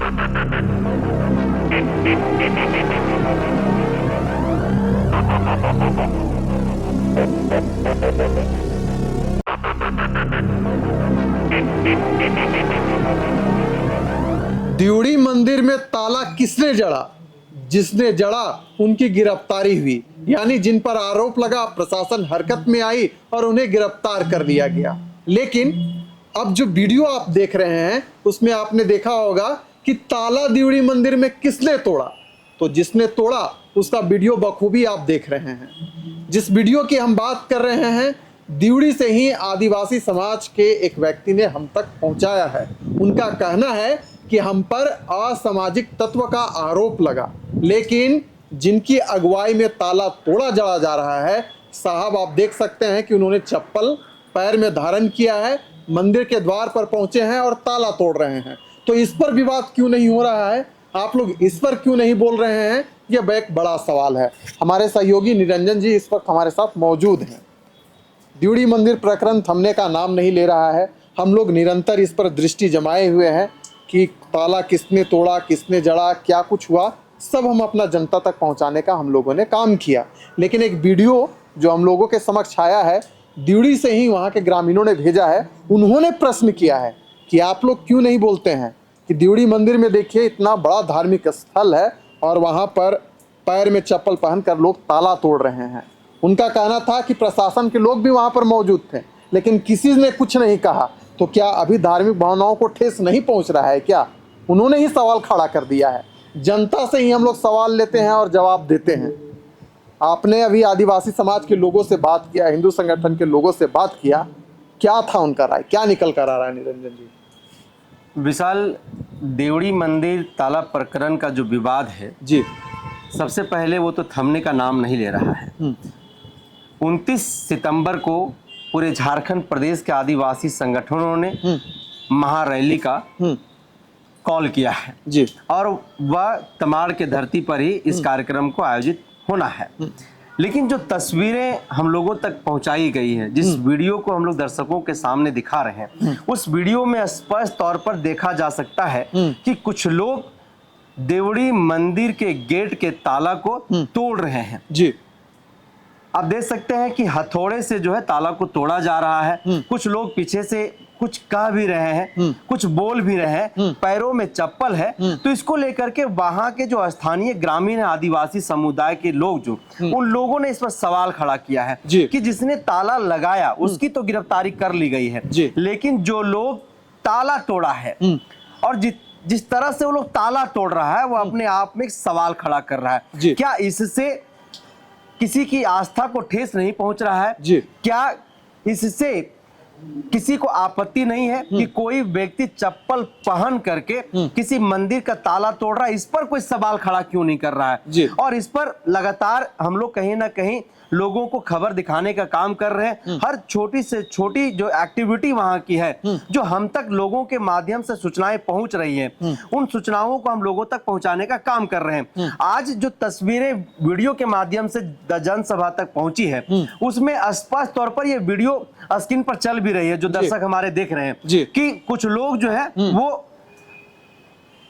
दिवड़ी मंदिर में ताला किसने जड़ा? जिसने जड़ा उनकी गिरफ्तारी हुई, यानी जिन पर आरोप लगा प्रशासन हरकत में आई और उन्हें गिरफ्तार कर लिया गया। लेकिन अब जो वीडियो आप देख रहे हैं उसमें आपने देखा होगा कि ताला दिवड़ी मंदिर में किसने तोड़ा। तो जिसने तोड़ा उसका वीडियो बखूबी आप देख रहे हैं। जिस वीडियो की हम बात कर रहे हैं, दिवड़ी से ही आदिवासी समाज के एक व्यक्ति ने हम तक पहुंचाया है। उनका कहना है कि हम पर असामाजिक तत्व का आरोप लगा, लेकिन जिनकी अगुवाई में ताला तोड़ा जड़ा जा रहा है, साहब आप देख सकते हैं कि उन्होंने चप्पल पैर में धारण किया है, मंदिर के द्वार पर पहुंचे हैं और ताला तोड़ रहे हैं। तो इस पर विवाद क्यों नहीं हो रहा है? आप लोग इस पर क्यों नहीं बोल रहे हैं? यह एक बड़ा सवाल है। हमारे सहयोगी निरंजन जी इस वक्त हमारे साथ मौजूद हैं। दिवड़ी मंदिर प्रकरण थमने का नाम नहीं ले रहा है। हम लोग निरंतर इस पर दृष्टि जमाए हुए हैं कि ताला किसने तोड़ा, किसने जड़ा, क्या कुछ हुआ, सब हम अपना जनता तक पहुंचाने का हम लोगों ने काम किया। लेकिन एक वीडियो जो हम लोगों के समक्ष आया है, दिवड़ी से ही वहाँ के ग्रामीणों ने भेजा है। उन्होंने प्रश्न किया है कि आप लोग क्यों नहीं बोलते हैं कि दिवड़ी मंदिर में देखिए इतना बड़ा धार्मिक स्थल है और वहाँ पर पैर में चप्पल पहनकर लोग ताला तोड़ रहे हैं। उनका कहना था कि प्रशासन के लोग भी वहाँ पर मौजूद थे, लेकिन किसी ने कुछ नहीं कहा। तो क्या अभी धार्मिक भावनाओं को ठेस नहीं पहुँच रहा है क्या? उन्होंने ही सवाल खड़ा कर दिया है। जनता से ही हम लोग सवाल लेते हैं और जवाब देते हैं। आपने अभी आदिवासी समाज के लोगों से बात किया, हिंदू संगठन के लोगों से बात किया, क्या था उनका राय, क्या निकल कर आ रहा है निरंजन जी? विशाल, देवड़ी मंदिर ताला प्रकरण का जो विवाद है जी, सबसे पहले वो तो थमने का नाम नहीं ले रहा है। 29 सितंबर को पूरे झारखंड प्रदेश के आदिवासी संगठनों ने महारैली का कॉल किया है जी, और वह तमाड़ के धरती पर ही इस कार्यक्रम को आयोजित होना है। लेकिन जो तस्वीरें हम लोगों तक पहुंचाई गई हैं, जिस वीडियो को हम लोग दर्शकों के सामने दिखा रहे हैं, उस वीडियो में स्पष्ट तौर पर देखा जा सकता है कि कुछ लोग देवड़ी मंदिर के गेट के ताला को तोड़ रहे हैं। जी, आप देख सकते हैं कि हथौड़े से जो है ताला को तोड़ा जा रहा है। कुछ लोग पीछे से कुछ कह भी रहे हैं, कुछ बोल भी रहे हैं, पैरों में चप्पल है। तो इसको लेकर के वहां के जो स्थानीय ग्रामीण आदिवासी समुदाय के लोग जो उन लोगों ने इस पर सवाल खड़ा किया है कि जिसने ताला लगाया उसकी तो गिरफ्तारी कर ली गई है, लेकिन जो लोग ताला तोड़ा है और जिस तरह से वो लोग ताला तोड़ रहा है, वो अपने आप में एक सवाल खड़ा कर रहा है। क्या इससे किसी की आस्था को ठेस नहीं पहुंच रहा है? क्या इससे किसी को आपत्ति नहीं है कि कोई व्यक्ति चप्पल पहन करके किसी मंदिर का ताला तोड़ रहा है? इस पर कोई सवाल खड़ा क्यों नहीं कर रहा है? और इस पर लगातार हम लोग कहीं ना कहीं लोगों को खबर दिखाने का काम कर रहे हैं। हर छोटी से छोटी जो एक्टिविटी वहां की है, जो हम तक लोगों के माध्यम से सूचनाएं पहुंच रही हैं, उन सूचनाओं को हम लोगों तक पहुंचाने का काम कर रहे हैं। आज जो तस्वीरें वीडियो के माध्यम से जनसभा तक पहुंची है, उसमें स्पष्ट तौर पर यह वीडियो स्क्रीन पर चल भी रही है, जो दर्शक हमारे देख रहे हैं कि कुछ लोग जो है वो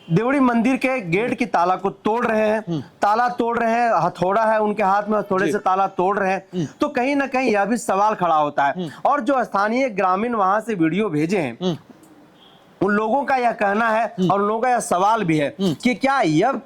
देवड़ी मंदिर के गेट की ताला को तोड़ रहे हैं, ताला तोड़ रहे हैं, हथौड़ा है उनके हाथ में, हथौड़े से ताला तोड़ रहे हैं। तो कहीं ना कहीं यह भी सवाल खड़ा होता है। और जो स्थानीय ग्रामीण वहां से वीडियो भेजे हैं, उन लोगों का यह कहना है और उन लोगों का यह सवाल भी है कि क्या यह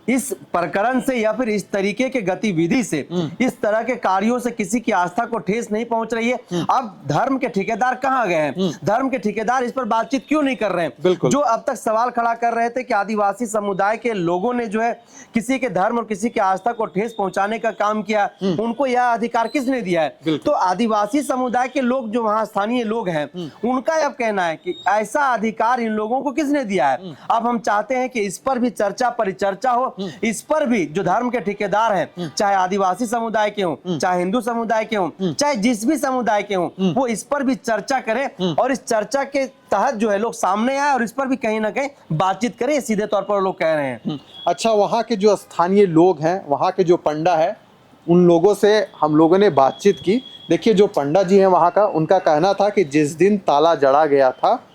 इस प्रकरण से या फिर इस तरीके के गतिविधि से, इस तरह के कार्यों से किसी की आस्था को ठेस नहीं पहुंच रही है? अब धर्म के ठेकेदार कहां गए हैं? धर्म के ठेकेदार इस पर बातचीत क्यों नहीं कर रहे हैं? जो अब तक सवाल खड़ा कर रहे थे कि आदिवासी समुदाय के लोगों ने जो है किसी के धर्म और किसी की आस्था को ठेस पहुंचाने का काम किया, उनको यह अधिकार किसने दिया है? तो आदिवासी समुदाय के लोग जो वहां स्थानीय लोग हैं, उनका यह कहना है कि ऐसा अधिकार इन लोगों को किसने दिया है? अब हम चाहते हैं कि इस पर भी चर्चा परिचर्चा हो, इस पर भी जो धर्म के ठेकेदार हैं, चाहे आदिवासी समुदाय के हों, चाहे हिंदू समुदाय के हों, चाहे जिस भी समुदाय के हों, वो इस पर भी चर्चा करें और इस चर्चा के तहत जो है लोग सामने आए और इस पर भी कहीं ना कहीं बातचीत करें, सीधे तौर पर लोग कह रहे हैं। अच्छा, वहाँ के जो स्थानीय लोग हैं, वहाँ के जो पंडा है, उन लोगों से हम लोगों ने बातचीत की। देखिए, जो पंडा जी हैं वहाँ का, उनका कहना था कि जिस दिन ताला जड़ा गया था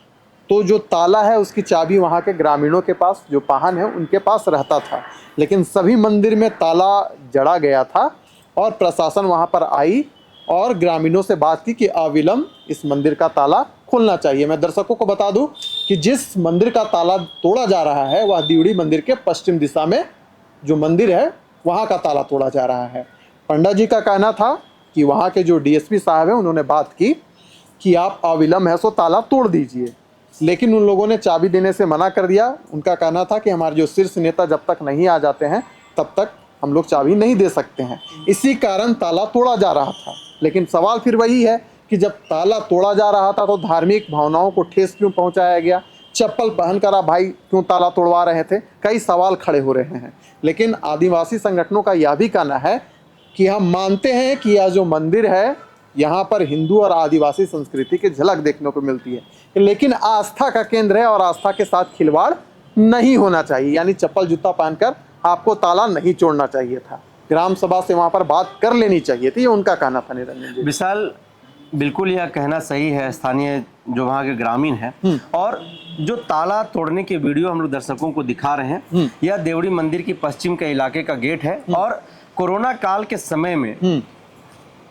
तो जो ताला है उसकी चाबी वहाँ के ग्रामीणों के पास, जो पाहन है उनके पास रहता था। लेकिन सभी मंदिर में ताला जड़ा गया था और प्रशासन वहाँ पर आई और ग्रामीणों से बात की कि अविलंब इस मंदिर का ताला खोलना चाहिए। मैं दर्शकों को बता दूं कि जिस मंदिर का ताला तोड़ा जा रहा है वह दिवड़ी मंदिर के पश्चिम दिशा में जो मंदिर है वहाँ का ताला तोड़ा जा रहा है। पंडा जी का कहना था कि वहाँ के जो डीएसपी साहब हैं उन्होंने बात की कि आप अविलंब है सो ताला तोड़ दीजिए, लेकिन उन लोगों ने चाबी देने से मना कर दिया। उनका कहना था कि हमारे जो शीर्ष नेता जब तक नहीं आ जाते हैं तब तक हम लोग चाबी नहीं दे सकते हैं। इसी कारण ताला तोड़ा जा रहा था। लेकिन सवाल फिर वही है कि जब ताला तोड़ा जा रहा था तो धार्मिक भावनाओं को ठेस क्यों पहुंचाया गया? चप्पल पहन कर आप भाई क्यों ताला तोड़वा रहे थे? कई सवाल खड़े हो रहे हैं। लेकिन आदिवासी संगठनों का यह भी कहना है कि हम मानते हैं कि यह जो मंदिर है यहाँ पर हिंदू और आदिवासी संस्कृति की झलक देखने को मिलती है, लेकिन आस्था का केंद्र है और आस्था के साथ खिलवाड़ नहीं होना चाहिए। यानी चप्पल जूता पहनकर आपको ताला नहीं तोड़ना चाहिए था। ग्राम सभा से वहाँ पर बात कर लेनी चाहिए थी, ये उनका कहना था। निरंजन जी, विशाल, बिल्कुल यह कहना सही है। स्थानीय जो वहाँ के ग्रामीण है और जो ताला तोड़ने के वीडियो हम लोग दर्शकों को दिखा रहे हैं, यह देवड़ी मंदिर की पश्चिम के इलाके का गेट है और कोरोना काल के समय में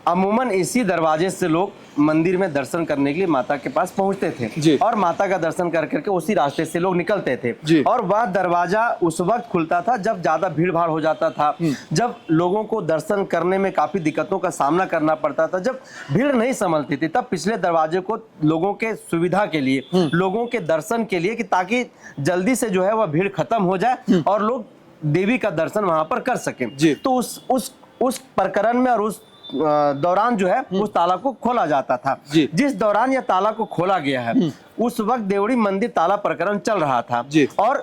अमूमन इसी दरवाजे से लोग मंदिर में दर्शन करने के लिए माता के पास पहुंचते थे और माता का दर्शन कर करके उसी रास्ते से लोग निकलते थे। और वह दरवाजा उस वक्त खुलता था जब ज्यादा भीड़ भाड़ हो जाता था, जब लोगों को दर्शन करने में काफी दिक्कतों का सामना करना पड़ता था, जब भीड़ नहीं संभलती थी, तब पिछले दरवाजे को लोगों के सुविधा के लिए, लोगों के दर्शन के लिए, कि ताकि जल्दी से जो है वह भीड़ खत्म हो जाए और लोग देवी का दर्शन वहां पर कर सकें। तो उस प्रकरण में और उस दौरान जो है उस ताला को खोला जाता था। जिस दौरान यह ताला को खोला गया है उस वक्त देवड़ी मंदिर ताला प्रकरण चल रहा था और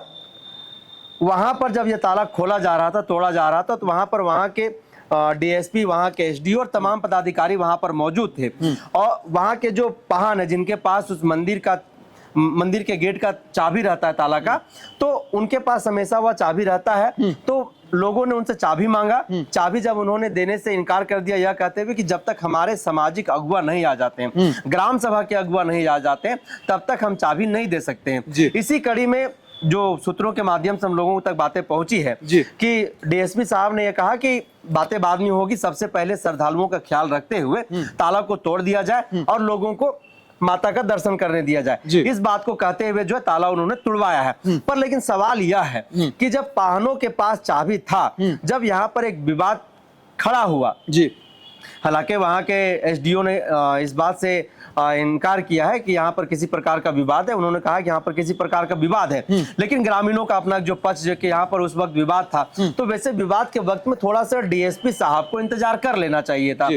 वहां पर जब यह ताला खोला जा रहा था, तोड़ा जा रहा था, तो वहां पर वहां के डीएसपी, वहां के एसडीओ और तमाम पदाधिकारी वहां पर मौजूद थे। और वहां के जो पाहन है जिनके पास उस मंदिर के गेट का चाबी रहता है ताला का, तो उनके पास हमेशा वह चाबी रहता है। तो लोगों ने उनसे चाबी मांगा। चाबी जब उन्होंने देने से इनकार कर दिया, यह कहते हुए कि जब तक हमारे सामाजिक अगुवा नहीं आ जाते हैं, ग्राम सभा के अगुवा नहीं आ जाते हैं, तब तक हम चाबी नहीं दे सकते हैं। इसी कड़ी में जो सूत्रों के माध्यम से हम लोगों तक बातें पहुंची है कि डीएसपी साहब ने यह कहा कि बातें बाद में होगी, सबसे पहले श्रद्धालुओं का ख्याल रखते हुए ताला को तोड़ दिया जाए और लोगों को माता का दर्शन करने दिया जाए। इस बात को कहते हुए जो है ताला उन्होंने तुड़वाया है। पर लेकिन सवाल यह है कि जब पाहनों के पास चाबी था, जब यहाँ पर एक विवाद खड़ा हुआ, हालांकि वहाँ के एसडीओ ने इस बात से इनकार किया है कि यहाँ पर किसी प्रकार का विवाद है। उन्होंने कहा कि यहाँ पर किसी प्रकार का विवाद है, लेकिन ग्रामीणों का अपना जो पक्ष है कि यहाँ पर उस वक्त विवाद था, तो वैसे विवाद के वक्त में थोड़ा सा डीएसपी साहब को इंतजार कर लेना चाहिए था।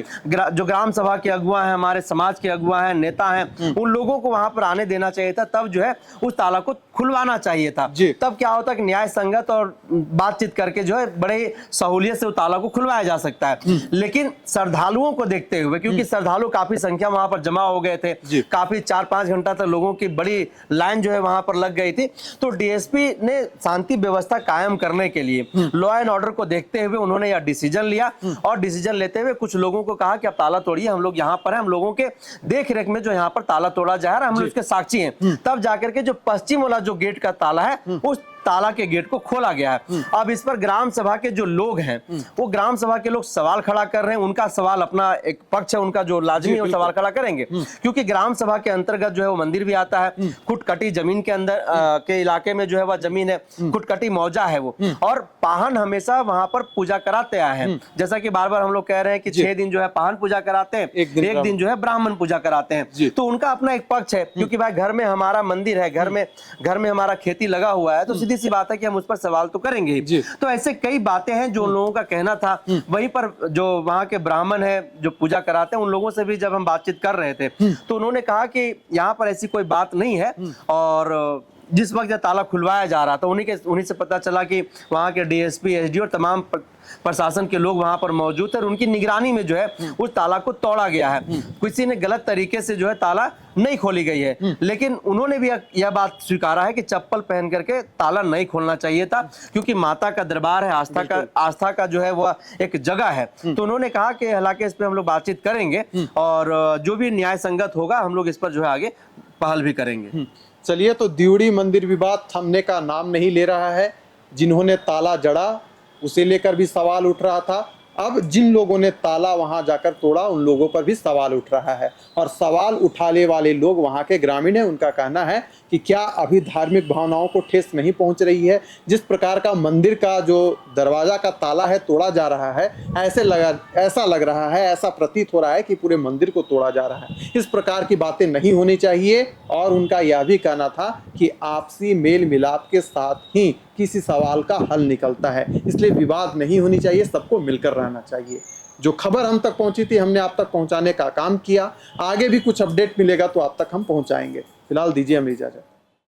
जो ग्राम सभा के अगुआ हैं, हमारे समाज के अगुआ हैं, नेता हैं, उन लोगों को वहां पर आने देना चाहिए था। तब जो है उस ताला को खुलवाना चाहिए था। तब क्या होता कि न्याय संगत और बातचीत करके जो है बड़े सहूलियत से उस ताला को खुलवाया जा सकता है। लेकिन श्रद्धालुओं को देखते हुए, क्योंकि श्रद्धालु काफी संख्या वहां पर जमा हो गए थे, काफी 4-5 घंटा तक लोगों की बड़ी लाइन जो है वहां पर लग गई थी, तो डीएसपी ने शांति व्यवस्था कायम करने के लिए, लॉ एंड ऑर्डर को देखते हुए उन्होंने यह डिसीजन लिया और डिसीजन लेते हुए कुछ लोगों को कहा कि आप ताला तोड़िए, हम लोग यहाँ पर हैं, हम लोगों के देख रेख में जो यहाँ पर ताला तोड़ा जा रहा है, हम लोग इसके साक्षी हैं। तब जाकर के जो पश्चिम वाला जो गेट का ताला है, उस ताला के गेट को खोला गया है। अब इस पर ग्राम सभा के जो लोग हैं, वो ग्राम सभा के लोग सवाल खड़ा कर रहे हैं। उनका सवाल अपना एक पक्ष है, उनका जो लाजमी है वो सवाल खड़ा करेंगे, क्योंकि ग्राम सभा के अंतर्गत जो है वो मंदिर भी आता है। खुटकटी जमीन के अंदर के इलाके में जो है वह जमीन है, खुटकटी मौजा है वो, और पाहन हमेशा वहां पर पूजा कराते आए हैं। जैसा कि बार बार हम लोग कह रहे हैं कि 6 दिन जो है पाहन पूजा कराते हैं, एक दिन जो है ब्राह्मण पूजा कराते हैं। तो उनका अपना एक पक्ष है, क्योंकि भाई घर में हमारा मंदिर है, घर में हमारा खेती लगा हुआ है, तो सीधी सी बात है कि हम उस पर सवाल तो करेंगे। तो ऐसे कई बातें हैं जो उन लोगों का कहना था। वहीं पर जो वहां के ब्राह्मण है जो पूजा कराते हैं, उन लोगों से भी जब हम बातचीत कर रहे थे तो उन्होंने कहा कि यहाँ पर ऐसी कोई बात नहीं है। और जिस वक्त ताला खुलवाया जा रहा था, उन्हीं से पता चला कि वहाँ के डीएसपी, एसडीओ और तमाम प्रशासन के लोग वहां पर मौजूद थे और उनकी निगरानी में जो है उस ताला को तोड़ा गया है। किसी ने गलत तरीके से जो है ताला नहीं खोली गई है, लेकिन उन्होंने भी यह बात स्वीकारा है कि चप्पल पहन करके ताला नहीं खोलना चाहिए था, क्योंकि माता का दरबार है, आस्था का जो है वह एक जगह है। तो उन्होंने कहा कि हालांकि इस पर हम लोग बातचीत करेंगे और जो भी न्याय संगत होगा हम लोग इस पर जो है आगे पहल भी करेंगे। चलिए, तो दिवड़ी मंदिर विवाद थमने का नाम नहीं ले रहा है। जिन्होंने ताला जड़ा उसे लेकर भी सवाल उठ रहा था। अब जिन लोगों ने ताला वहां जाकर तोड़ा उन लोगों पर भी सवाल उठ रहा है, और सवाल उठाने वाले लोग वहां के ग्रामीण हैं। उनका कहना है कि क्या अभी धार्मिक भावनाओं को ठेस नहीं पहुंच रही है? जिस प्रकार का मंदिर का जो दरवाजा का ताला है तोड़ा जा रहा है, ऐसा लग रहा है, ऐसा प्रतीत हो रहा है कि पूरे मंदिर को तोड़ा जा रहा है। इस प्रकार की बातें नहीं होनी चाहिए। और उनका यह भी कहना था कि आपसी मेल मिलाप के साथ ही किसी सवाल का हल निकलता है, इसलिए विवाद नहीं होनी चाहिए, सबको मिलकर रहना चाहिए। जो खबर हम तक पहुंची थी हमने आप तक पहुंचाने का काम किया। आगे भी कुछ अपडेट मिलेगा तो आप तक हम पहुंचाएंगे। फिलहाल दीजिए हमें इजाजत।